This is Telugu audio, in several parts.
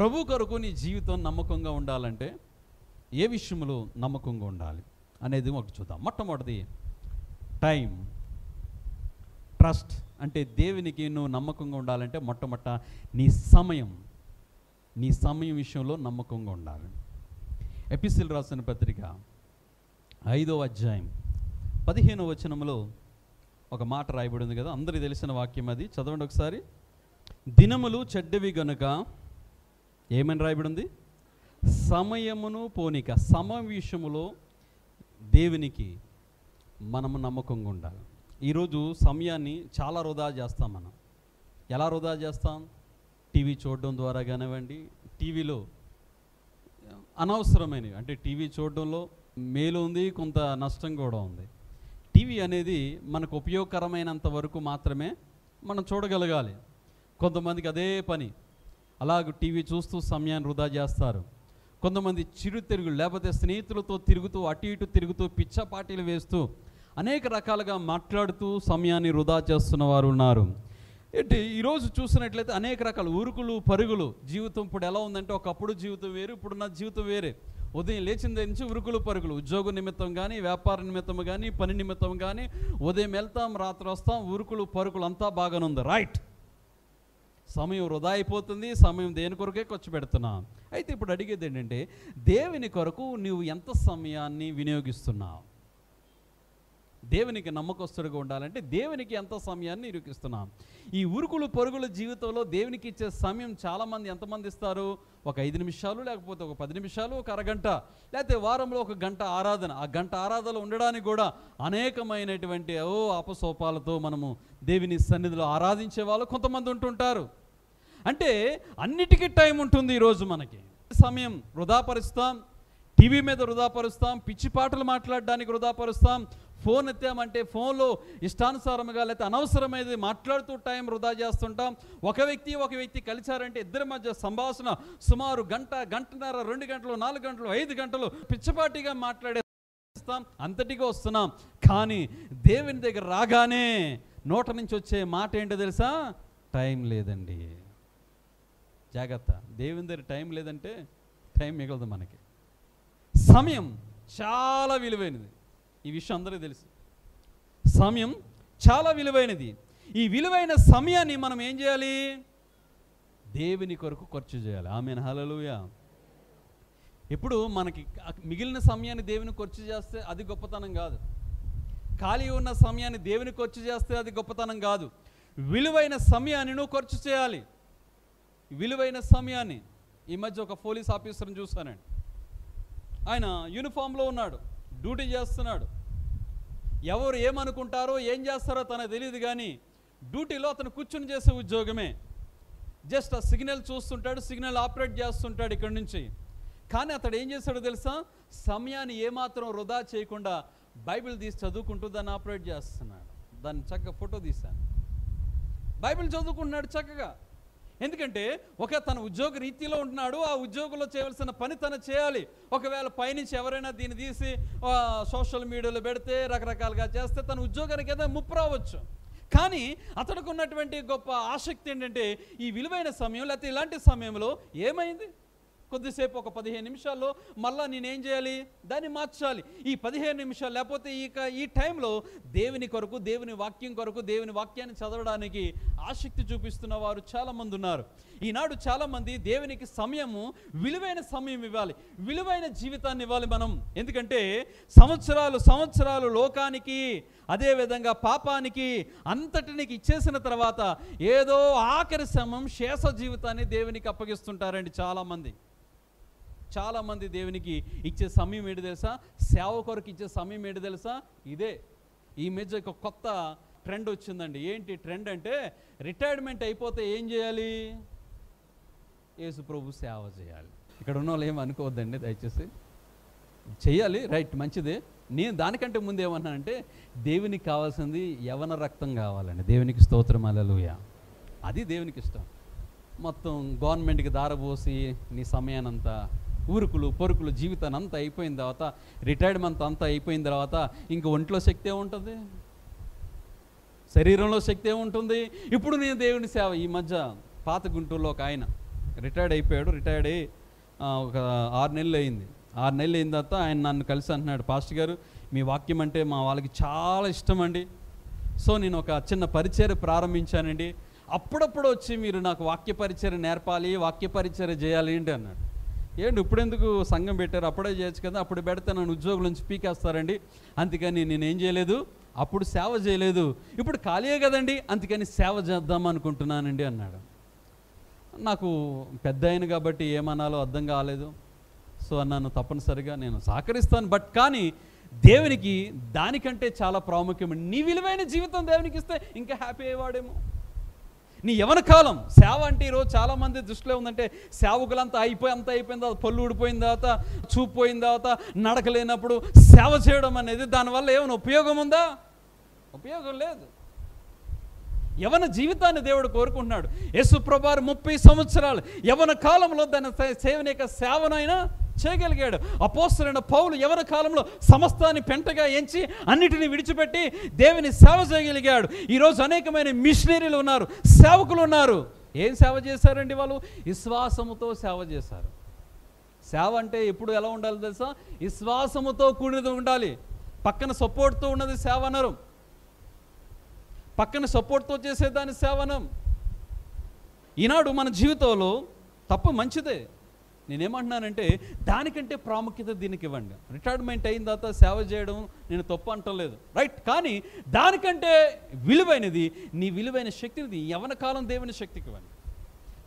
ప్రభు కొరకు నీ జీవితం నమ్మకంగా ఉండాలంటే ఏ విషయంలో నమ్మకంగా ఉండాలి అనేది ఒకటి చూద్దాం. మొట్టమొదటిది టైం, ట్రస్ట్. అంటే దేవునికి నువ్వు నమ్మకంగా ఉండాలంటే మొట్టమొదట నీ సమయం విషయంలో నమ్మకంగా ఉండాలి. ఎపిసిల్ రాసిన పత్రిక 5వ అధ్యాయం 15వ వచనంలో ఒక మాట రాయబడి ఉంది కదా, అందరికీ తెలిసిన వాక్యం అది. చదవండి ఒకసారి. దినములు చెడ్డవి గనుక ఏమని రాయబడి ఉంది? సమయమును పోనిక. సమయం విషయములో దేవునికి మనము నమ్మకంగా ఉండాలి. ఈరోజు సమయాన్ని చాలా వృధా చేస్తాం. మనం ఎలా వృధా చేస్తాం? టీవీ చూడడం ద్వారా కానివ్వండి, టీవీలో అనవసరమైనవి, అంటే టీవీ చూడడంలో మేలు ఉంది, కొంత నష్టం కూడా ఉంది. టీవీ అనేది మనకు ఉపయోగకరమైనంత వరకు మాత్రమే మనం చూడగలగాలి. కొంతమందికి అదే పని, అలాగ టీవీ చూస్తూ సమయాన్ని వృధా చేస్తారు. కొంతమంది చిరుతిరుగులు లేకపోతే స్నేహితులతో తిరుగుతూ అటు ఇటు తిరుగుతూ పిచ్చ పార్టీలు వేస్తూ అనేక రకాలుగా మాట్లాడుతూ సమయాన్ని వృధా చేస్తున్న వారు ఉన్నారు. ఏంటి ఈరోజు చూసినట్లయితే అనేక రకాల ఉరుకులు పరుగులు. జీవితం ఇప్పుడు ఎలా ఉందంటే, ఒకప్పుడు జీవితం వేరు, ఇప్పుడున్న జీవితం వేరే. ఉదయం లేచిన దగ్గర నుంచి ఉరుకులు పరుగులు, ఉద్యోగ నిమిత్తం కానీ, వ్యాపార నిమిత్తం కానీ, పని నిమిత్తం కానీ. ఉదయం వెళ్తాం, రాత్రి వస్తాం, ఉరుకులు పరుగులు అంతా బాగానే ఉంది, రైట్. సమయం వృధా అయిపోతుంది. సమయం దేని కొరకే ఖర్చు పెడుతున్నాం. అయితే ఇప్పుడు అడిగేది ఏంటంటే, దేవుని కొరకు నువ్వు ఎంత సమయాన్ని వినియోగిస్తున్నావు? దేవునికి నమ్మకస్తుడిగా ఉండాలంటే దేవునికి ఎంత సమయాన్ని నిరూపిస్తున్నాం? ఈ ఉరుకులు పరుగుల జీవితంలో దేవునికి ఇచ్చే సమయం చాలామంది ఎంతమంది ఇస్తారు? ఒక 5 నిమిషాలు, లేకపోతే ఒక 10 నిమిషాలు, ఒక అరగంట, లేకపోతే వారంలో ఒక గంట ఆరాధన. ఆ గంట ఆరాధనలో ఉండడానికి కూడా అనేకమైనటువంటి అపసోపాలతో మనము దేవుని సన్నిధిలో ఆరాధించే వాళ్ళు కొంతమంది ఉంటుంటారు. అంటే అన్నిటికీ టైం ఉంటుంది. ఈరోజు మనకి సమయం వృధాపరుస్తాం, టీవీ మీద వృధాపరుస్తాం, పిచ్చి పాటలు మాట్లాడడానికి వృధాపరుస్తాం, ఫోన్ ఎత్తామంటే ఫోన్లో ఇష్టానుసారంగా లేకపోతే అనవసరమైనది మాట్లాడుతూ టైం వృధా చేస్తుంటాం. ఒక వ్యక్తి కలిశారంటే ఇద్దరి మధ్య సంభాషణ సుమారు గంట, గంటన్నర, 2 గంటలు, 4 గంటలు, 5 గంటలు పిచ్చిపాటిగా మాట్లాడేస్తాం. అంతటిగా వస్తున్నాం. కానీ దేవుని దగ్గర రాగానే నోట నుంచి వచ్చే మాట ఏంటో తెలుసా? టైం లేదండి. జాగ్రత్త. దేవుని దగ్గర టైం లేదంటే టైం మిగలదు మనకి. సమయం చాలా విలువైనది. ఈ విషయం అందరికీ తెలుసు. సమయం చాలా విలువైనది. ఈ విలువైన సమయాన్ని మనం ఏం చేయాలి? దేవుని కొరకు ఖర్చు చేయాలి. ఆమేన్, హల్లెలూయా. ఇప్పుడు మనకి మిగిలిన సమయాన్ని దేవుని ఖర్చు చేస్తే అది గొప్పతనం కాదు. ఖాళీ ఉన్న సమయాన్ని దేవుని ఖర్చు చేస్తే అది గొప్పతనం కాదు. విలువైన సమయాన్ని నువ్వు ఖర్చు చేయాలి. విలువైన సమయాన్ని. ఈ మధ్య ఒక పోలీస్ ఆఫీసర్ని చూశానండి. ఆయన యూనిఫామ్లో ఉన్నాడు, డ్యూటీ చేస్తున్నాడు. ఎవరు ఏమనుకుంటారో ఏం చేస్తారో తనకు తెలియదు, కానీ డ్యూటీలో అతను కూర్చుని చేసే ఉద్యోగమే. జస్ట్ ఆ సిగ్నల్ చూస్తుంటాడు, సిగ్నల్ ఆపరేట్ చేస్తుంటాడు ఇక్కడి నుంచి. కానీ అతడు ఏం చేస్తాడో తెలుసా? సమయాన్ని ఏమాత్రం వృధా చేయకుండా బైబిల్ తీసి చదువుకుంటూ దాన్ని ఆపరేట్ చేస్తున్నాడు. దాన్ని చక్కగా ఫోటో తీశాను. బైబిల్ చదువుకుంటున్నాడు చక్కగా. ఎందుకంటే తన ఉద్యోగ రీతిలో ఉంటున్నాడు. ఆ ఉద్యోగంలో చేయవలసిన పని తను చేయాలి. ఒకవేళ పైనుంచి ఎవరైనా దీన్ని తీసి సోషల్ మీడియాలో పెడితే, రకరకాలుగా చేస్తే తన ఉద్యోగానికి ఏదైనా ముప్పు రావచ్చు. కానీ అతనికి ఉన్నటువంటి గొప్ప ఆసక్తి ఏంటంటే, ఈ విలువైన సమయం లేకపోతే ఇలాంటి సమయంలో ఏమైంది? కొద్దిసేపు ఒక 15 నిమిషాల్లో మళ్ళీ నేనేం చేయాలి? దాన్ని మార్చాలి. ఈ 15 నిమిషాలు లేకపోతే ఈ టైంలో దేవుని కొరకు, దేవుని వాక్యం కొరకు, దేవుని వాక్యాన్ని చదవడానికి ఆసక్తి చూపిస్తున్న వారు చాలామంది ఉన్నారు. ఈనాడు చాలామంది దేవునికి సమయము, విలువైన సమయం ఇవ్వాలి, విలువైన జీవితాన్ని ఇవ్వాలి మనం. ఎందుకంటే సంవత్సరాలు లోకానికి, అదేవిధంగా పాపానికి అంతటినికి ఇచ్చేసిన తర్వాత ఏదో ఆఖరి సమయం, శేష జీవితాన్ని దేవునికి అప్పగిస్తుంటారండి చాలామంది. దేవునికి ఇచ్చే సమయం ఏంటి తెలుసా? సేవ కొరకు ఇచ్చే సమయం ఏంటి తెలుసా? ఇదే. ఈ మధ్య ఒక కొత్త ట్రెండ్ వచ్చిందండి. ఏంటి ట్రెండ్ అంటే, రిటైర్మెంట్ అయిపోతే ఏం చేయాలి? యేసు ప్రభు సేవ చేయాలి. ఇక్కడ ఉన్న వాళ్ళు ఏమి అనుకోవద్దండి దయచేసి. చేయాలి, రైట్, మంచిదే. నేను దానికంటే ముందు ఏమన్నానంటే, దేవునికి కావాల్సింది యవన రక్తం కావాలండి. దేవునికి స్తోత్రం, హల్లెలూయా. అది దేవునికి ఇష్టం. మొత్తం గవర్నమెంట్కి దారబోసి నీ సమయానంతా ఊరుకులు పొరుకులు జీవితాన్ని అంతా అయిపోయిన తర్వాత, రిటైర్మెంట్ అంతా అయిపోయిన తర్వాత ఇంక ఒంట్లో శక్తి ఏముంటుంది? శరీరంలో శక్తి ఏముంటుంది? ఇప్పుడు నేను దేవుని సేవ. ఈ మధ్య పాత గుంటూరులో ఒక ఆయన రిటైర్డ్ అయిపోయాడు. రిటైర్డ్ అయ్యి ఒక 6 నెలలు అయింది. 6 నెలలు అయిన తర్వాత ఆయన నన్ను కలిసి అంటున్నాడు, పాస్టర్ గారు మీ వాక్యం అంటే మా వాళ్ళకి చాలా ఇష్టం అండి. సో నేను ఒక చిన్న పరిచర్య ప్రారంభించానండి. అప్పుడప్పుడు వచ్చి మీరు నాకు వాక్య పరిచర్య నేర్పాలి, వాక్య పరిచర్య చేయాలి ఏంటి అన్నాడు. ఏంటి ఇప్పుడు ఎందుకు సంఘం పెట్టారు, అప్పుడే చేయొచ్చు కదా, అప్పుడు పెడితే నన్ను ఉద్యోగుల నుంచి పీకేస్తారండి, అందుకని నేనేం చేయలేదు, అప్పుడు సేవ చేయలేదు, ఇప్పుడు ఖాళీయే కదండి, అందుకని సేవ చేద్దాం అనుకుంటున్నానండి అన్నాడు. నాకు పెద్ద అయిన కాబట్టి ఏమనాలో అర్థం కాలేదు. సో అన్నాను, తప్పనిసరిగా నేను సహకరిస్తాను, బట్ కానీ దేవునికి దానికంటే చాలా ప్రాముఖ్యమండి. నీ విలువైన జీవితం దేవునికి ఇస్తే ఇంకా హ్యాపీ అయ్యేవాడేమో. నీ యవన కాలం సేవ అంటే ఈరోజు చాలామంది దృష్టిలో ఉందంటే సేవకులంతా అంతా అయిపోయిన తర్వాత, పళ్ళు ఊడిపోయిన తర్వాత, చూపు పోయిన తర్వాత, నడకలేనప్పుడు సేవ చేయడం అనేది దానివల్ల ఏమైనా ఉపయోగం ఉందా? ఉపయోగం లేదు. యవన జీవితాన్ని దేవుడు కోరుకుంటున్నాడు. యేసు ప్రభువారు 30 సంవత్సరాలు యవన కాలంలో దాని సేవని యొక్క సేవనైనా చేయగలిగాడు. అపోస్తలుడైన పౌలు యవన కాలంలో సమస్తాన్ని పెంటగా ఎంచి అన్నిటిని విడిచిపెట్టి దేవుని సేవ చేయగలిగాడు. ఈరోజు అనేకమైన మిషనరీలు ఉన్నారు, సేవకులు ఉన్నారు. ఏం సేవ చేశారండి వాళ్ళు? విశ్వాసముతో సేవ చేశారు. సేవ అంటే ఎప్పుడు ఎలా ఉండాలి తెలుసా? విశ్వాసముతో కూడినది ఉండాలి. పక్కన సపోర్ట్తో ఉన్నది సేవ అనరు, పక్కన సపోర్ట్తో చేసేదాన్ని సేవనం. ఈనాడు మన జీవితంలో తప్పు మంచిదే, నేనేమంటున్నానంటే దానికంటే ప్రాముఖ్యత దీనికి ఇవ్వండి. రిటైర్మెంట్ అయిన తర్వాత సేవ చేయడం నేను తప్పు అంటలేదు, రైట్. కానీ దానికంటే విలువైనది నీ విలువైన శక్తిని యవన కాలం దేవుని శక్తికి ఇవ్వండి,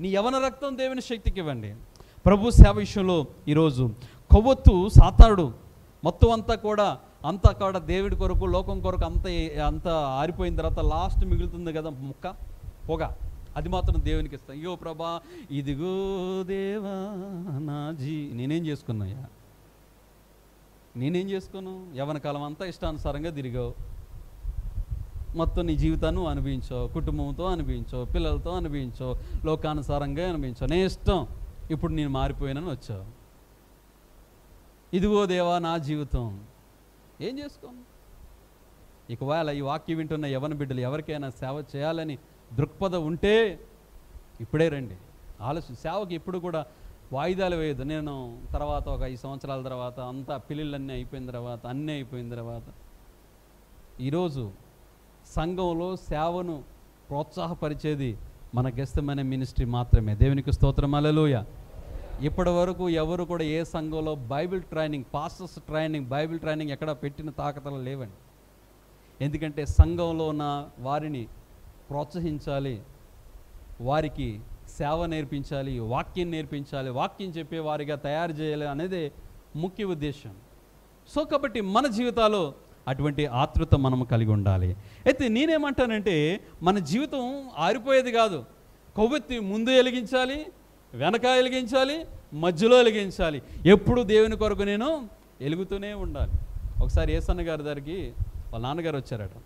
నీ యవన రక్తం దేవుని శక్తికి ఇవ్వండి. ప్రభు సేవ విషయంలో ఈరోజు కొవ్వొత్తు సాతానుడు మొత్తం అంతా కూడా దేవుడి కొరకు, లోకం కొరకు అంత ఆరిపోయిన తర్వాత లాస్ట్ మిగులుతుంది కదా ముక్క, పొగ, అది మాత్రం దేవునికి ఇస్తాను. అయ్యో ప్రభా, ఇదిగో దేవా నా నేనేం చేసుకున్నాయా? నేనేం చేసుకున్నావు? యవన కాలం అంతా ఇష్టానుసారంగా తిరిగావు, మొత్తం నీ జీవితాన్ని అనుభవించావు, కుటుంబంతో అనుభవించావు, పిల్లలతో అనుభవించావు, లోకానుసారంగా అనుభవించావు, నే ఇష్టం, ఇప్పుడు నేను మారిపోయానని వచ్చావు. ఇదిగో దేవా నా జీవితం, ఏం చేసుకోను? ఒకవేళ ఈ వాక్యం వింటున్న యవన బిడ్డలు ఎవరికైనా సేవ చేయాలని దృక్పథం ఉంటే ఇప్పుడే రండి. ఆలస్యం సేవకి ఎప్పుడు కూడా వాయిదాలు వేయదు. నేను తర్వాత ఒక 5 సంవత్సరాల తర్వాత అంతా పెళ్ళిళ్ళన్నీ అయిపోయిన తర్వాత, అన్నీ అయిపోయిన తర్వాత, ఈరోజు సంఘంలో సేవను ప్రోత్సాహపరిచేది మన గెస్తమైన మినిస్ట్రీ మాత్రమే. దేవునికి స్తోత్రం, హల్లెలూయా. ఇప్పటి వరకు ఎవరు కూడా ఏ సంఘంలో Bible training, pastors training, Bible training ఎక్కడ పెట్టిన తాకతలు లేవండి. ఎందుకంటే సంఘంలో ఉన్న వారిని ప్రోత్సహించాలి, వారికి సేవ నేర్పించాలి, వాక్యం నేర్పించాలి, వాక్యం చెప్పే వారిగా తయారు చేయాలి అనేది ముఖ్య ఉద్దేశం. సో కాబట్టి మన జీవితాల్లో అటువంటి ఆతృత మనం కలిగి ఉండాలి. అయితే నేనేమంటానంటే మన జీవితం ఆరిపోయేది కాదు. కొవ్వెత్తి ముందు వెలిగించాలి, వెనక వెలిగించాలి, మధ్యలో వెలిగించాలి. ఎప్పుడు దేవుని కొరకు నేను వెలుగుతూనే ఉండాలి. ఒకసారి ఏసన్న గారి దగ్గరికి వాళ్ళ నాన్నగారు వచ్చారట.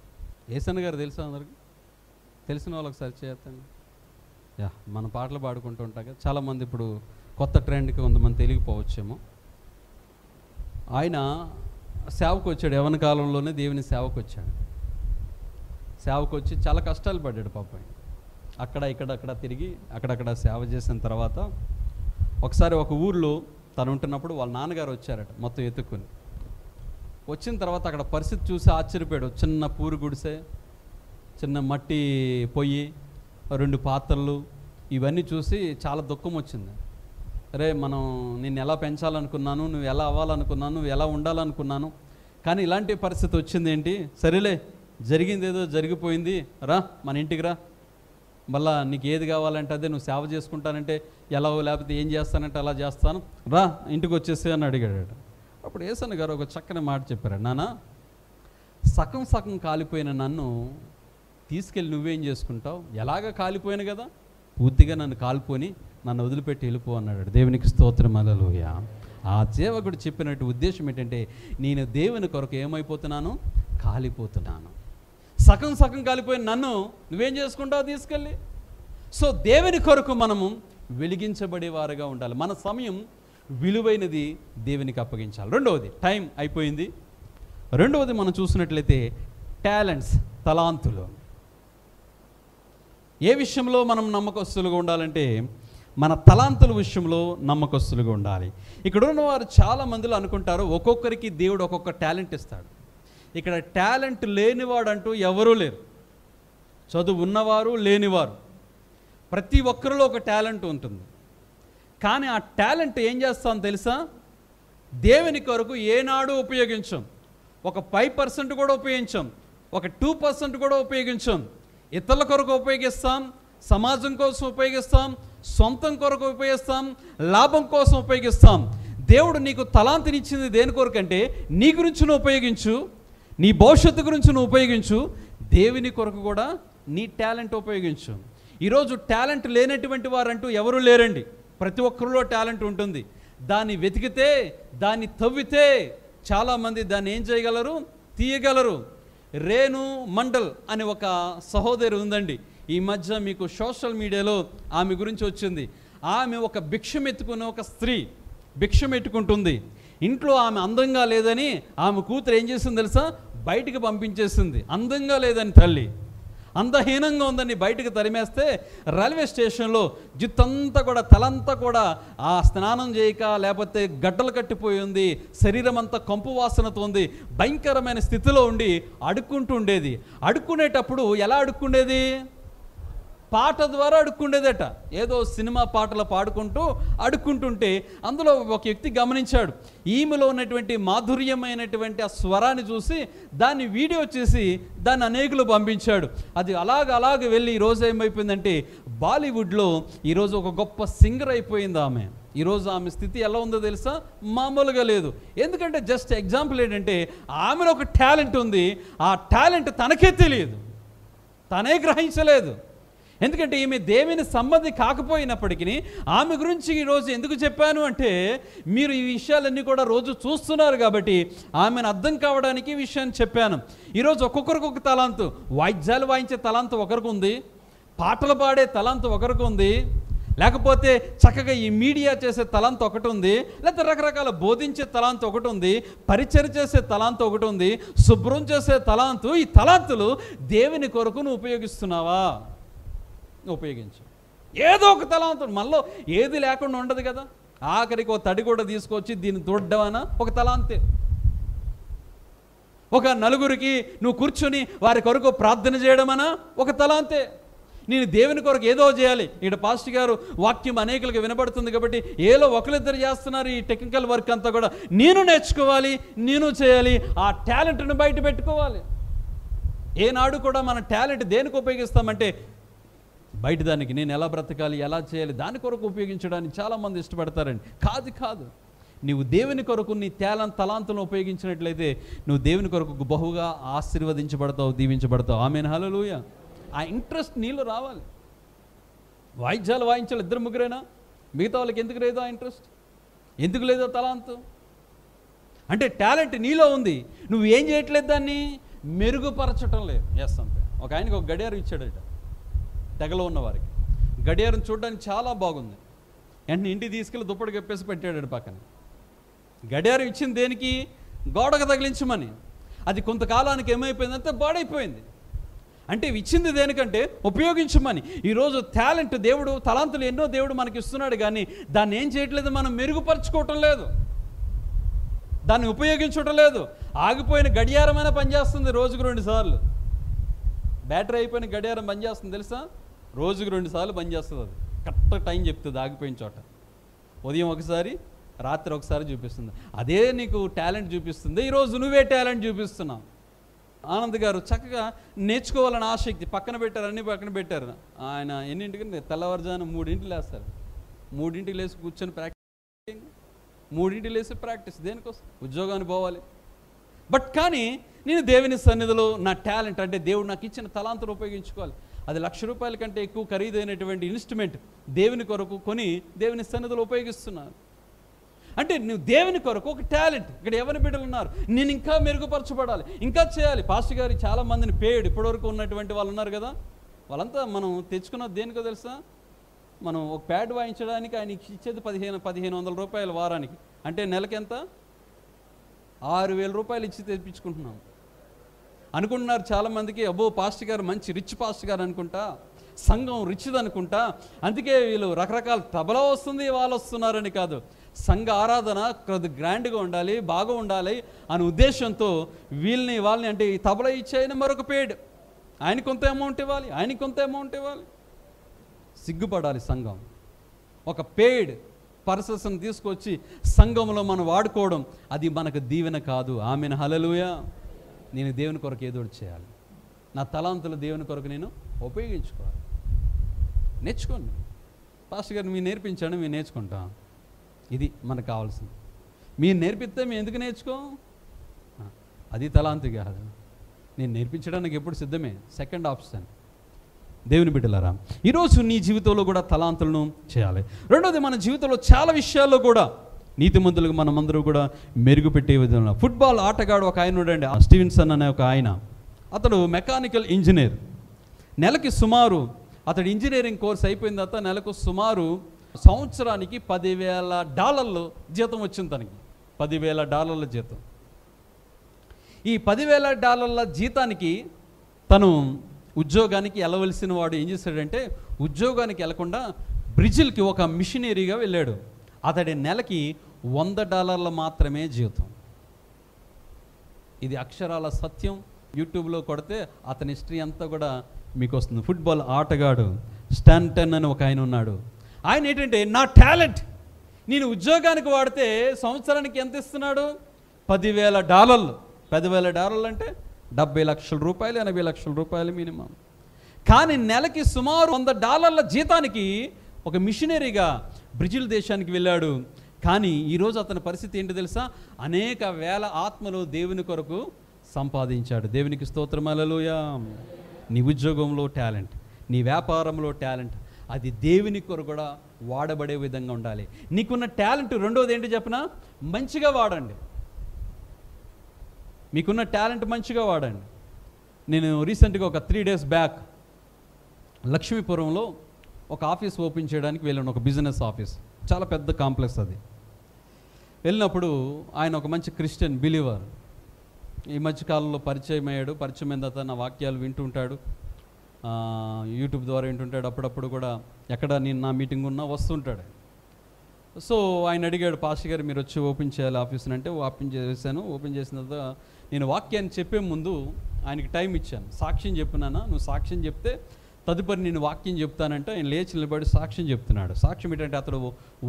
ఏసన్న గారు తెలుసా అందరికి? తెలిసిన వాళ్ళు ఒకసారి చేస్తాను. యా, మన పాటలు పాడుకుంటూ ఉంటాం కదా, చాలామంది ఇప్పుడు కొత్త ట్రెండ్కి కొంతమంది తెలియకపోవచ్చేమో. ఆయన సేవకు వచ్చాడు, యవన కాలంలోనే దేవుని సేవకు వచ్చాడు. సేవకు వచ్చి చాలా కష్టాలు పడ్డాడు పాపం. అక్కడ తిరిగి అక్కడక్కడ సేవ చేసిన తర్వాత ఒకసారి ఒక ఊర్లో తను ఉంటున్నప్పుడు వాళ్ళ నాన్నగారు వచ్చారట, మొత్తం ఎత్తుక్కుని. వచ్చిన తర్వాత అక్కడ పరిస్థితి చూసి ఆశ్చర్యపోయాడు. చిన్న పూరు గుడిసె, చిన్న మట్టి పొయ్యి, 2 పాత్రలు, ఇవన్నీ చూసి చాలా దుఃఖం వచ్చింది. అరే, మనం నిన్ను ఎలా పెంచాలనుకున్నాను, నువ్వు ఎలా అవ్వాలనుకున్నాను, నువ్వు ఎలా ఉండాలనుకున్నాను, కానీ ఇలాంటి పరిస్థితి వచ్చింది ఏంటి? సరేలే, జరిగింది ఏదో జరిగిపోయింది, రా మన ఇంటికి రా, మళ్ళా నీకు ఏది కావాలంటే అదే, నువ్వు సేవ చేసుకుంటానంటే ఎలా, లేకపోతే ఏం చేస్తానంటే అలా చేస్తాను, రా ఇంటికి వచ్చేసి అని అడిగాడు. అప్పుడు ఏసన్న గారు ఒక చక్కని మాట చెప్పారు. నాన్న, సగం సగం కాలిపోయిన నన్ను తీసుకెళ్ళి నువ్వేం చేసుకుంటావు? ఎలాగ కాలిపోయాను కదా, పూర్తిగా నన్ను కాలిపోని నన్ను వదిలిపెట్టి వెళ్ళిపో అన్నాడు. దేవునికి స్తోత్రం, హల్లెలూయా. ఆ సేవకుడు చెప్పినట్టు ఉద్దేశం ఏంటంటే, నేను దేవుని కొరకు ఏమైపోతున్నాను? కాలిపోతున్నాను. సగం సగం కాలిపోయిన నన్ను నువ్వేం చేసుకుంటావు తీసుకెళ్ళి? సో దేవుని కొరకు మనము వెలిగించబడేవారుగా ఉండాలి. మన సమయం విలువైనది దేవునికి అప్పగించాలి. రెండవది, టైం అయిపోయింది. రెండవది మనం చూసినట్లయితే టాలెంట్స్, తలాంతులు. ఏ విషయంలో మనం నమ్మకస్తులుగా ఉండాలంటే, మన తలాంతుల విషయంలో నమ్మకస్తులుగా ఉండాలి. ఇక్కడ ఉన్నవారు చాలా మందిలో అనుకుంటారు ఒక్కొక్కరికి దేవుడు ఒక్కొక్క టాలెంట్ ఇస్తాడు. ఇక్కడ టాలెంట్ లేనివాడు అంటూ ఎవరూ లేరు. చదువు ఉన్నవారు లేనివారు ప్రతి ఒక్కరిలో ఒక టాలెంట్ ఉంటుంది. కానీ ఆ టాలెంట్ ఏం చేస్తాం తెలుసా? దేవుని కొరకు ఏనాడు ఉపయోగించం. ఒక 5% కూడా ఉపయోగించం, ఒక 2% కూడా ఉపయోగించం. ఇతరుల కొరకు ఉపయోగిస్తాం, సమాజం కోసం ఉపయోగిస్తాం, సొంతం కొరకు ఉపయోగిస్తాం, లాభం కోసం ఉపయోగిస్తాం. దేవుడు నీకు తలాంతినిచ్చింది దేని కొరకంటే నీ గురించి నువ్వు ఉపయోగించు, నీ భవిష్యత్తు గురించి నువ్వు ఉపయోగించు, దేవుని కొరకు కూడా నీ టాలెంట్ ఉపయోగించు. ఈరోజు టాలెంట్ లేనటువంటి వారంటూ ఎవరు లేరండి. ప్రతి ఒక్కరిలో టాలెంట్ ఉంటుంది. దాన్ని వెతికితే, దాన్ని తవ్వితే చాలామంది దాన్ని ఏం చేయగలరు? తీయగలరు. రేణు మండల్ అని ఒక సహోదరి ఉందండి. ఈ మధ్య మీకు సోషల్ మీడియాలో ఆమె గురించి వచ్చింది. ఆమె ఒక భిక్షం ఎత్తుకునే ఒక స్త్రీ, భిక్షం ఎత్తుకుంటుంది. ఇంట్లో ఆమె అందంగా లేదని ఆమె కూతురు ఏం చేసింది తెలుసా? బయటికి పంపించేసింది. అందంగా లేదని తల్లి, అందహీనంగా ఉందని బయటకు తరిమేస్తే రైల్వే స్టేషన్లో జుత్తంతా కూడా, తలంతా కూడా ఆ స్నానం చేయక, లేకపోతే గడ్డలు కట్టిపోయి ఉంది, శరీరం అంతా కంపు వాసనతో ఉంది, భయంకరమైన స్థితిలో ఉండి అడుక్కుంటూ ఉండేది. అడుక్కునేటప్పుడు ఎలా అడుక్కుండేది? పాట ద్వారా అడుక్కుండేదట. ఏదో సినిమా పాటలు పాడుకుంటూ అడుక్కుంటుంటే అందులో ఒక వ్యక్తి గమనించాడు. ఈమెలో ఉన్నటువంటి మాధుర్యమైనటువంటి ఆ స్వరాన్ని చూసి దాన్ని వీడియో చేసి దాన్ని అనేకులు పంపించాడు. అది అలాగ వెళ్ళి ఈరోజు ఏమైపోయిందంటే బాలీవుడ్లో ఈరోజు ఒక గొప్ప సింగర్ అయిపోయింది ఆమె. ఈరోజు ఆమె స్థితి ఎలా ఉందో తెలుసా? మామూలుగా లేదు. ఎందుకంటే జస్ట్ ఎగ్జాంపుల్ ఏంటంటే ఆమెలో ఒక టాలెంట్ ఉంది. ఆ టాలెంట్ తనకే తెలియదు, తనే గ్రహించలేదు. ఎందుకంటే ఈమె దేవుని సంబంధి కాకపోయినప్పటికీ ఆమె గురించి ఈరోజు ఎందుకు చెప్పాను అంటే మీరు ఈ విషయాలన్నీ కూడా రోజు చూస్తున్నారు కాబట్టి ఆమెను అర్థం కావడానికి ఈ విషయాన్ని చెప్పాను. ఈరోజు ఒక్కొక్కరికి ఒక తలాంతు. వాయిద్యాలు వాయించే తలాంతు ఒకరికి ఉంది, పాటలు పాడే తలాంతు ఒకరికి ఉంది, లేకపోతే చక్కగా ఈ మీడియా చేసే తలాంతు ఒకటి ఉంది, లేకపోతే రకరకాల బోధించే తలాంతు ఒకటి ఉంది, పరిచయం చేసే తలాంతు ఒకటి ఉంది, శుభ్రం చేసే తలాంతు. ఈ తలాంతులు దేవుని కొరకు నువ్వు ఉపయోగిస్తున్నావా? ఉపయోగించు. ఏదో ఒక తలాంతం మనలో ఏది లేకుండా ఉండదు కదా. ఆఖరికి ఒక తడి కూడా తీసుకొచ్చి దీన్ని తోడ్డమనా ఒక తలాంతే. ఒక నలుగురికి నువ్వు కూర్చొని వారి కొరకు ప్రార్థన చేయడమనా ఒక తలాంతే. నేను దేవుని కొరకు ఏదో చేయాలి. ఇక్కడ పాస్టర్ గారు వాక్యం అనేకులకు వినబడుతుంది కాబట్టి ఏలో ఒకరిద్దరు చేస్తున్నారు ఈ టెక్నికల్ వర్క్ అంతా కూడా. నేను నేర్చుకోవాలి, నేను చేయాలి, ఆ టాలెంట్ను బయట పెట్టుకోవాలి. ఏనాడు కూడా మన టాలెంట్ దేనికి ఉపయోగిస్తామంటే బయట దానికి, నేను ఎలా బ్రతకాలి, ఎలా చేయాలి, దాని కొరకు ఉపయోగించడానికి చాలామంది ఇష్టపడతారండి. కాదు, నువ్వు దేవుని కొరకు నీ తలాంతులను ఉపయోగించినట్లయితే నువ్వు దేవుని కొరకు బహుగా ఆశీర్వదించబడతావు, దీవించబడతావు. ఆమేన్, హల్లెలూయా. ఆ ఇంట్రెస్ట్ నీలో రావాలి. వాయిద్యాలు వాయించాలి ఇద్దరు ముగ్గురేనా? మిగతా వాళ్ళకి ఎందుకు లేదో ఆ ఇంట్రెస్ట్? ఎందుకు లేదో తలాంతు? అంటే టాలెంట్ నీలో ఉంది, నువ్వు ఏం చేయట్లేదు, దాన్ని మెరుగుపరచటం లేదు. ఎస్, అంతే. ఒక ఆయనకి ఒక గడియారం ఇచ్చాడట, తెగలో ఉన్నవారికి. గడియారం చూడడానికి చాలా బాగుంది. వెంటనే ఇంటికి తీసుకెళ్ళి దుప్పటి కప్పేసి పెట్టాడు పక్కన. గడియారం ఇచ్చింది దేనికి? గోడకు తగిలించమని. అది కొంతకాలానికి ఏమైపోయిందంటే బాడైపోయింది. అంటే ఇచ్చింది దేనికంటే ఉపయోగించమని. ఈరోజు టాలెంట్ దేవుడు, తలాంతులు ఎన్నో దేవుడు మనకి ఇస్తున్నాడు, కానీ దాన్ని ఏం చేయట్లేదు, మనం మెరుగుపరచుకోవటం లేదు, దాన్ని ఉపయోగించటం లేదు. ఆగిపోయిన గడియారమైనా పనిచేస్తుంది రోజుకు 2 సార్లు. బ్యాటరీ అయిపోయిన గడియారం పనిచేస్తుంది తెలుసా? రోజుకు 2 సార్లు పనిచేస్తుంది. అది కరెక్ట్ టైం చెప్తుంది ఆగిపోయిన చోట. ఉదయం ఒకసారి, రాత్రి ఒకసారి చూపిస్తుంది. అదే నీకు టాలెంట్ చూపిస్తుంది. ఈరోజు నువ్వే టాలెంట్ చూపిస్తున్నావు. ఆనంద్ గారు చక్కగా నేర్చుకోవాలని ఆసక్తి పక్కన పెట్టారు, అన్నీ పక్కన పెట్టారు. ఆయన ఎన్నింటికి? తెల్లవారుజాను 3 లేస్తారు. 3 లేసి కూర్చొని ప్రాక్టీస్, 3 లేసి ప్రాక్టీస్ దేనికోసం? ఉద్యోగానికి పోవాలి. బట్ కానీ నేను దేవుని సన్నిధిలో నా టాలెంట్ అంటే దేవుడు నాకు ఇచ్చిన తలాంతులు ఉపయోగించుకోవాలి. అది ₹1,00,000 కంటే ఎక్కువ ఖరీదైనటువంటి ఇన్స్ట్రుమెంట్ దేవుని కొరకు కొని దేవుని సన్నిధిలో ఉపయోగిస్తున్నాను. అంటే నువ్వు దేవుని కొరకు ఒక టాలెంట్. ఇక్కడ ఎవరి బిడ్డలు ఉన్నారు, నేను ఇంకా మెరుగుపరచబడాలి, ఇంకా చేయాలి. పాస్టర్ గారు చాలామందిని పేడ్ ఇప్పటివరకు ఉన్నటువంటి వాళ్ళు ఉన్నారు కదా, వాళ్ళంతా మనం తెచ్చుకున్నది దేనికో తెలుసా? మనం ఒక ప్యాడ్ వాయించడానికి ఆయన ఇచ్చేది ₹1,500 వారానికి. అంటే నెలకి ఎంత? ₹6,000 ఇచ్చి తెప్పించుకుంటున్నాం. అనుకుంటున్నారు చాలామందికి, అబ్బో పాస్టర్ గారు మంచి రిచ్ పాస్టర్ గారు అనుకుంటా, సంఘం రిచ్ది అనుకుంటా, అందుకే వీళ్ళు రకరకాల తబలా వస్తుంది వాళ్ళు వస్తున్నారని కాదు, సంఘ ఆరాధన కొద్ది గ్రాండ్గా ఉండాలి, బాగా ఉండాలి అనే ఉద్దేశంతో వాళ్ళని అంటే ఈ తబలా ఇచ్చాయని మరొక పేడ్, ఆయన కొంత అమౌంట్ ఇవ్వాలి, ఆయనకి కొంత అమౌంట్ ఇవ్వాలి. సిగ్గుపడాలి సంఘం. ఒక పేడ్ పర్సన్స్ని తీసుకొచ్చి సంఘంలో మనం వాడుకోవడం అది మనకు దీవెన కాదు. ఆమెను హల్లెలూయా. నేను దేవుని కొరకు ఏదో చేయాలి, నా తలాంతులు దేవుని కొరకు నేను ఉపయోగించుకోవాలి. నేర్చుకోండి. పాస్టర్ గారు మీరు నేర్పించండి, మేము నేర్చుకుంటాం. ఇది మనకు కావాల్సింది. మీరు నేర్పిస్తే మేము ఎందుకు నేర్చుకోం? అది తలాంతు కాదు. నేను నేర్పించడానికి ఎప్పుడు సిద్ధమే, సెకండ్ ఆప్షన్. దేవుని బిడ్డలారా, ఈరోజు నీ జీవితంలో కూడా తలాంతులను చేయాలి. రెండోది, మన జీవితంలో చాలా విషయాల్లో కూడా నీతిమంతులకు మనమందరూ కూడా మెరుగుపెట్టే విధంగా. ఫుట్బాల్ ఆటగాడు ఒక ఆయన ఉన్నాడండి, స్టీవెన్సన్ అనే ఒక ఆయన. అతడు మెకానికల్ ఇంజనీర్. నెలకి సుమారు అతడు ఇంజనీరింగ్ కోర్స్ అయిపోయిన తర్వాత నెలకు సుమారు సంవత్సరానికి $10,000 జీతం వచ్చింది తనకి. $10,000 జీతం. ఈ $10,000 జీతానికి తను ఉద్యోగానికి వెళ్ళవలసిన వాడు ఏం చేశాడంటే, ఉద్యోగానికి వెళ్లకుండా బ్రెజిల్కి ఒక మిషనరీగా వెళ్ళాడు. అతడి నెలకి $100 మాత్రమే జీతం. ఇది అక్షరాల సత్యం. యూట్యూబ్లో కొడితే అతని హిస్టరీ అంతా కూడా మీకు వస్తుంది. ఫుట్బాల్ ఆటగాడు స్టాంటన్ అని ఒక ఆయన ఉన్నాడు. ఆయన ఏంటంటే, నా టాలెంట్ నేను ఉద్యోగానికి వాడితే సంవత్సరానికి ఎంత ఇస్తున్నాడు? $10,000. $10,000 అంటే 70 లక్షల రూపాయలు, 80 లక్షల రూపాయలు మినిమం. కానీ నెలకి సుమారు $100 జీతానికి ఒక మిషనరీగా బ్రెజిల్ దేశానికి వెళ్ళాడు. కానీ ఈరోజు అతని పరిస్థితి ఏంటి తెలుసా? అనేక వేల ఆత్మలు దేవుని కొరకు సంపాదించాడు. దేవునికి స్తోత్రం, హల్లెలూయా. నీ ఉద్యోగంలో టాలెంట్, నీ వ్యాపారంలో టాలెంట్, అది దేవుని కొరకు కూడా వాడబడే విధంగా ఉండాలి. నీకున్న టాలెంట్ రెండోది ఏంటి చెప్పనా? మంచిగా వాడండి. మీకున్న టాలెంట్ మంచిగా వాడండి. నేను రీసెంట్గా ఒక 3 days బ్యాక్ లక్ష్మీపురంలో ఒక ఆఫీస్ ఓపెన్ చేయడానికి వెళ్ళాను. ఒక బిజినెస్ ఆఫీస్, చాలా పెద్ద కాంప్లెక్స్ అది. వెళ్ళినప్పుడు ఆయన ఒక మంచి క్రిస్టియన్ బిలీవర్. ఈ మధ్యకాలంలో పరిచయం అయ్యాడు. పరిచయం అయిన తర్వాత నా వాక్యాలు వింటుంటాడు, యూట్యూబ్ ద్వారా వింటుంటాడు. అప్పుడప్పుడు కూడా ఎక్కడ నేను నా మీటింగ్ ఉన్నా వస్తుంటాడు. సో ఆయన అడిగాడు, పాస్టర్ గారు మీరు వచ్చి ఓపెన్ చేయాలి ఆఫీస్ని అంటే ఓపెన్ చేశాను. ఓపెన్ చేసిన తర్వాత నేను వాక్యాన్ని చెప్పే ముందు ఆయనకి టైం ఇచ్చాను. సాక్ష్యం చెప్పినానా, నువ్వు సాక్ష్యం చెప్తే తదుపరి నేను వాక్యం చెప్తానంటే ఆయన లేచి నిలబడి సాక్ష్యం చెప్తున్నాడు. సాక్ష్యం ఏంటంటే, అతడు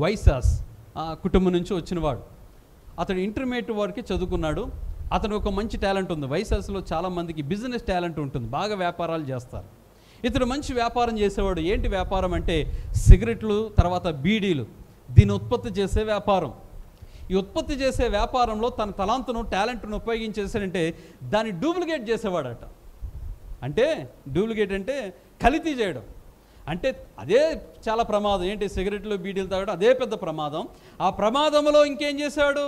వైసాస్ కుటుంబం నుంచి వచ్చినవాడు. అతడు ఇంటర్మీడియట్ వరకు చదువుకున్నాడు. అతను ఒక మంచి టాలెంట్ ఉంది. వైసాస్లో చాలామందికి బిజినెస్ టాలెంట్ ఉంటుంది, బాగా వ్యాపారాలు చేస్తారు. ఇతడు మంచి వ్యాపారం చేసేవాడు. ఏంటి వ్యాపారం అంటే, సిగరెట్లు, తర్వాత బీడీలు, దీన్ని ఉత్పత్తి చేసే వ్యాపారం. ఈ ఉత్పత్తి చేసే వ్యాపారంలో తన తలాంతును, టాలెంట్ను ఉపయోగించేసాడంటే దాన్ని డూప్లికేట్ చేసేవాడట. అంటే డూప్లికేట్ అంటే కల్తీ చేయడం. అంటే అదే చాలా ప్రమాదం. ఏంటి, సిగరెట్లు బీడీలు తాగడం అదే పెద్ద ప్రమాదం. ఆ ప్రమాదంలో ఇంకేం చేశాడు,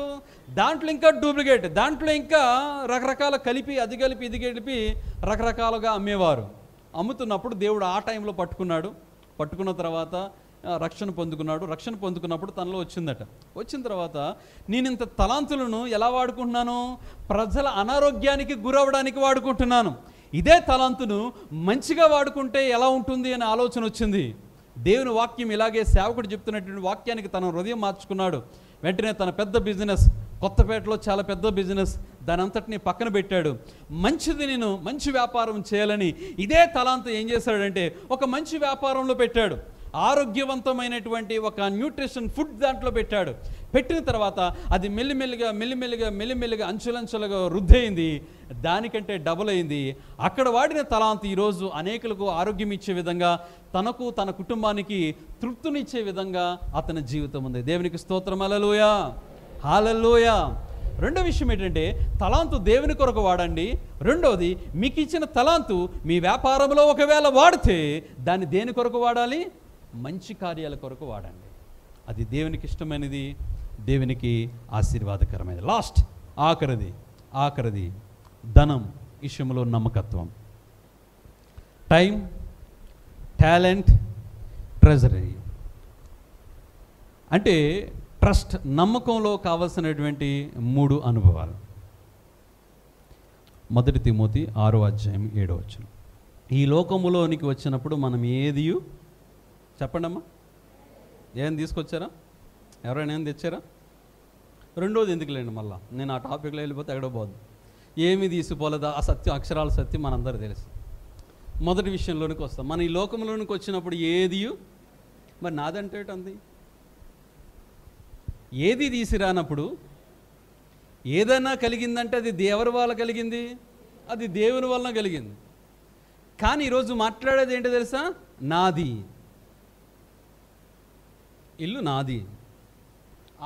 దాంట్లో ఇంకా డూప్లికేట్, దాంట్లో ఇంకా రకరకాల కలిపి, అది కలిపి ఇది కలిపి రకరకాలుగా అమ్మేవారు. అమ్ముతున్నప్పుడు దేవుడు ఆ టైంలో పట్టుకున్నాడు. పట్టుకున్న తర్వాత రక్షణ పొందుకున్నాడు. రక్షణ పొందుకున్నప్పుడు తనలో వచ్చిందట. వచ్చిన తర్వాత, నేను ఇంత తలాంతులను ఎలా వాడుకుంటున్నాను? ప్రజల అనారోగ్యానికి గురవడానికి వాడుకుంటున్నాను. ఇదే తలాంతును మంచిగా వాడుకుంటే ఎలా ఉంటుంది అనే ఆలోచన వచ్చింది. దేవుని వాక్యం ఇలాగే సేవకుడు చెప్తున్నటువంటి వాక్యానికి తన హృదయం మార్చుకున్నాడు. వెంటనే తన పెద్ద బిజినెస్, కొత్తపేటలో చాలా పెద్ద బిజినెస్, దాని అంతటిని పక్కన పెట్టాడు. మంచిది, నేను మంచి వ్యాపారం చేయాలని ఇదే తలాంతు ఏం చేశాడంటే ఒక మంచి వ్యాపారంలో పెట్టాడు. ఆరోగ్యవంతమైనటువంటి ఒక న్యూట్రిషన్ ఫుడ్ దాంట్లో పెట్టాడు. పెట్టిన తర్వాత అది మెల్లిమెల్లిగా అంచులంచులుగా వృద్ధి అయింది. దానికంటే డబుల్ అయింది. అక్కడ వాడిన తలాంతు ఈరోజు అనేకులకు ఆరోగ్యం ఇచ్చే విధంగా, తనకు తన కుటుంబానికి తృప్తినిచ్చే విధంగా అతని జీవితం ఉంది. దేవునికి స్తోత్రం, హల్లెలూయా, హల్లెలూయా. రెండో విషయం ఏంటంటే, తలాంతు దేవుని కొరకు వాడండి. రెండోది, మీకు ఇచ్చిన తలాంతు మీ వ్యాపారంలో ఒకవేళ వాడితే దాన్ని దేని కొరకు వాడాలి? మంచి కార్యాల కొరకు వాడండి. అది దేవునికి ఇష్టమైనది, దేవునికి ఆశీర్వాదకరమైనది. లాస్ట్, ఆఖరిది ధనం విషయంలో నమ్మకత్వం. Time, talent, treasury. అంటే ట్రస్ట్, నమ్మకంలో కావలసినటువంటి 3 అనుభవాలు. 1 తిమోతి 6వ అధ్యాయం 7వ వచనం. ఈ లోకములోనికి వచ్చినప్పుడు మనం ఏది చెప్పండమ్మా, ఏం తీసుకొచ్చారా? ఎవరైనా ఏం తెచ్చారా? రెండోది ఎందుకులేండి, మళ్ళీ నేను ఆ టాపిక్లో వెళ్ళిపోతే ఎక్కడో పోదు. ఏమి తీసిపోలేదా? ఆ సత్యం, అక్షరాల సత్యం మనందరూ తెలుసు. మొదటి విషయంలోనికి వస్తాం. మన ఈ లోకంలోనికి వచ్చినప్పుడు ఏది మరి నాదంటే అంది, ఏది తీసిరానప్పుడు ఏదైనా కలిగిందంటే అది ఎవరి వల్ల కలిగింది? అది దేవుని వలన కలిగింది. కానీ ఈరోజు మాట్లాడేది ఏంటో తెలుసా? నాది, ఇల్లు నాది,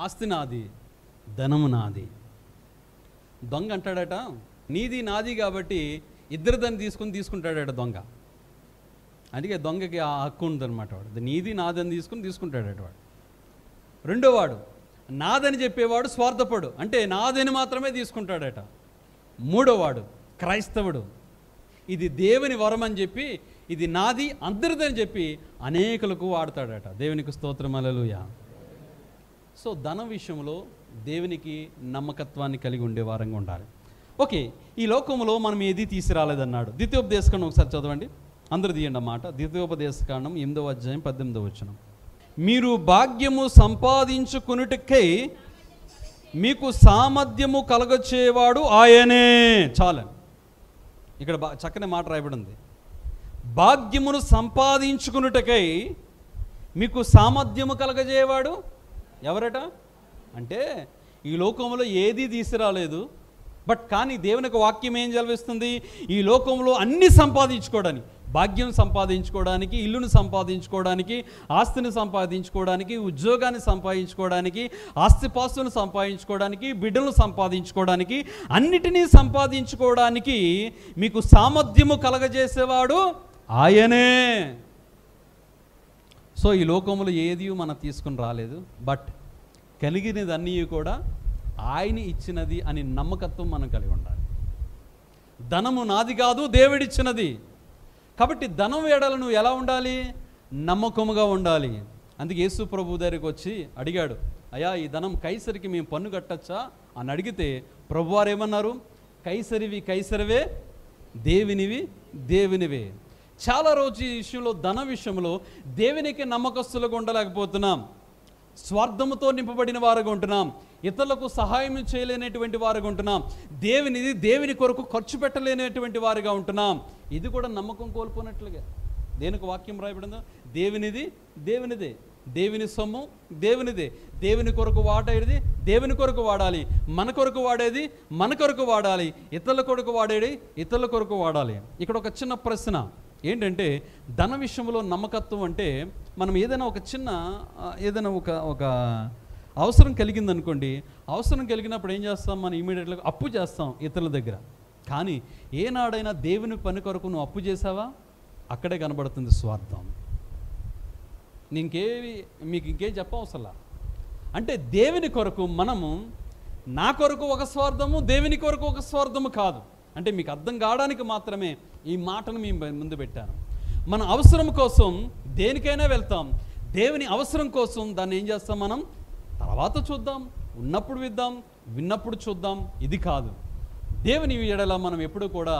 ఆస్తి నాది, ధనము నాది. దొంగ అంటాడట, నీది నాది కాబట్టి ఇద్దరు దాన్ని తీసుకుంటాడట దొంగ. అందుకే దొంగకి ఆ హక్కు ఉందన్నమాట. వాడు నీది నాదని తీసుకుంటాడట వాడు. రెండోవాడు నాదని చెప్పేవాడు స్వార్థపడు, అంటే నాదని మాత్రమే తీసుకుంటాడట. మూడోవాడు క్రైస్తవుడు, ఇది దేవుని వరం అని చెప్పి, ఇది నాది అందరిదని చెప్పి అనేకులకు వాడతాడట. దేవునికి స్తోత్రం, హల్లెలూయా. సో ధనం విషయంలో దేవునికి నమ్మకత్వాన్ని కలిగి ఉండే వారంగా ఉండాలి. ఓకే, ఈ లోకంలో మనం ఏది తీసుకురాలేదన్నాడు. ద్వితీయోపదేశకాండం ఒకసారి చదవండి, అందరూ తీయండి అన్నమాట. ద్వితీయోపదేశకాండం 8వ అధ్యాయం 18వ వచనం. మీరు భాగ్యము సంపాదించుకున్నటకై మీకు సామర్థ్యము కలగచేవాడు ఆయనే. చాలండి, ఇక్కడ చక్కని మాట రాయబడింది. భాగ్యమును సంపాదించుకున్నటకై మీకు సామర్థ్యము కలగజేవాడు ఎవరట? అంటే ఈ లోకంలో ఏది తీసుకురాలేదు, బట్ కానీ దేవునికి వాక్యం ఏం చదివిస్తుంది? ఈ లోకంలో అన్నీ సంపాదించుకోవడానికి, భాగ్యం సంపాదించుకోవడానికి, ఇల్లును సంపాదించుకోవడానికి, ఆస్తిని సంపాదించుకోవడానికి, ఉద్యోగాన్ని సంపాదించుకోవడానికి, ఆస్తిపాస్తులను సంపాదించుకోవడానికి, బిడ్డలను సంపాదించుకోవడానికి, అన్నిటినీ సంపాదించుకోవడానికి మీకు సామర్థ్యము కలగజేసేవాడు ఆయనే. సో ఈ లోకంలో ఏది మనం తీసుకుని రాలేదు, బట్ కలిగినదన్నీ కూడా ఆయన ఇచ్చినది అని నమ్మకత్వం మనం కలిగి ఉండాలి. ధనము నాది కాదు, దేవుడిచ్చినది. కాబట్టి ధనం వేడల నువ్వు ఎలా ఉండాలి? నమ్మకముగా ఉండాలి. అందుకే యేసు ప్రభు దగ్గరికి వచ్చి అడిగాడు, అయ్యా ఈ ధనం కైసరికి మేము పన్ను కట్టచ్చా అని అడిగితే ప్రభువారు ఏమన్నారు? కైసరివి కైసరివే, దేవునివి దేవునివే. చాలా రోజు ఈ విషయంలో, ధన విషయంలో దేవునికి నమ్మకస్తులుగా ఉండలేకపోతున్నాం. స్వార్థముతో నింపబడిన వారుగా ఉంటున్నాం, ఇతరులకు సహాయం చేయలేనటువంటి వారుగా ఉంటున్నాం, దేవునిది దేవుని కొరకు ఖర్చు పెట్టలేనటువంటి వారుగా ఉంటున్నాం. ఇది కూడా నమ్మకం కోల్పోయినట్లుగా. దేనికి వాక్యం రాయబడిందో? దేవునిది దేవునిదే, దేవుని సొమ్ము దేవునిదే, దేవుని కొరకు వాడేది దేవుని కొరకు వాడాలి, మన కొరకు వాడేది మన కొరకు వాడాలి, ఇతరుల కొరకు వాడేది ఇతరుల కొరకు వాడాలి. ఇక్కడ ఒక చిన్న ప్రశ్న ఏంటంటే, ధన విషయంలో నమ్మకత్వం అంటే, మనం ఏదైనా ఒక చిన్న ఏదైనా ఒక అవసరం కలిగిందనుకోండి, అవసరం కలిగినప్పుడు ఏం చేస్తాం? మనం ఇమీడియట్గా అప్పు చేస్తాం ఇతరుల దగ్గర. కానీ ఏనాడైనా దేవుని పని కొరకు నువ్వు అప్పు చేసావా? అక్కడే కనబడుతుంది స్వార్థం. మీకు ఇంకేం చెప్పవసలా. అంటే దేవుని కొరకు మనము, నా కొరకు ఒక స్వార్థము, దేవుని కొరకు ఒక స్వార్థము కాదు. అంటే మీకు అర్థం కావడానికి మాత్రమే ఈ మాటను మేము ముందు పెట్టాను. మన అవసరం కోసం దేనికైనా వెళ్తాం, దేవుని అవసరం కోసం దాన్ని ఏం చేస్తాం? మనం తర్వాత చూద్దాం, ఉన్నప్పుడు విద్దాం, విన్నప్పుడు చూద్దాం. ఇది కాదు. దేవుని ఎడల మనం ఎప్పుడు కూడా,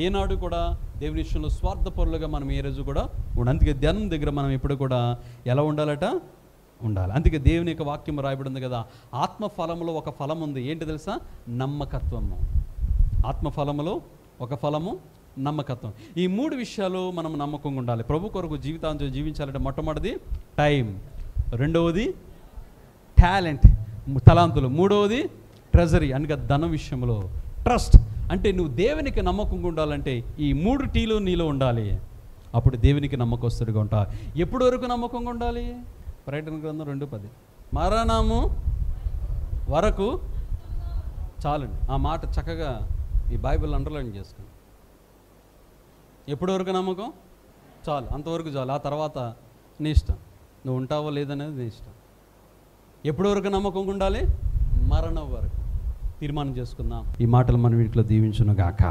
ఏనాడు కూడా దేవుని విషయంలో స్వార్థపరులుగా మనం ఏ రోజు కూడా ఉండాలి. అందుకే ధ్యానం దగ్గర మనం ఎప్పుడు కూడా ఎలా ఉండాలట? ఉండాలి. అందుకే దేవుని యొక్క వాక్యం రాయబడింది కదా, ఆత్మఫలములో ఒక ఫలం ఉంది. ఏంటి తెలుసా? నమ్మకత్వము. ఆత్మఫలములో ఒక ఫలము నమ్మకత్వం. ఈ 3 విషయాలు మనం నమ్మకంగా ఉండాలి. ప్రభు కొరకు జీవితాంతం జీవించాలంటే మొట్టమొదటిది టైం, రెండవది టాలెంట్ తలాంతులు, మూడవది ట్రెజరీ అనగా ధన విషయంలో ట్రస్ట్. అంటే నువ్వు దేవునికి నమ్మకంగా ఉండాలంటే ఈ 3 టీలు నీలో ఉండాలి. అప్పుడు దేవునికి నమ్మకస్తుడిగా ఉంటావు. ఎప్పటి వరకు నమ్మకంగా ఉండాలి? ప్రకటన గ్రంథం 2:10 మరణము వరకు. చాలండి, ఆ మాట చక్కగా ఈ బైబిల్ అండర్లైన్ చేసుకోండి. ఎప్పటి వరకు నమ్మకం? చాలు, అంతవరకు చాలు. ఆ తర్వాత నీ ఇష్టం, నువ్వు ఉంటావో లేదనేది నీ ఇష్టం. ఎప్పటి వరకు నమ్మకంగా ఉండాలి? మరణం వరకు. తీర్మానం చేసుకుందాం. ఈ మాటలు మన వీటిలో దీవించును గాక.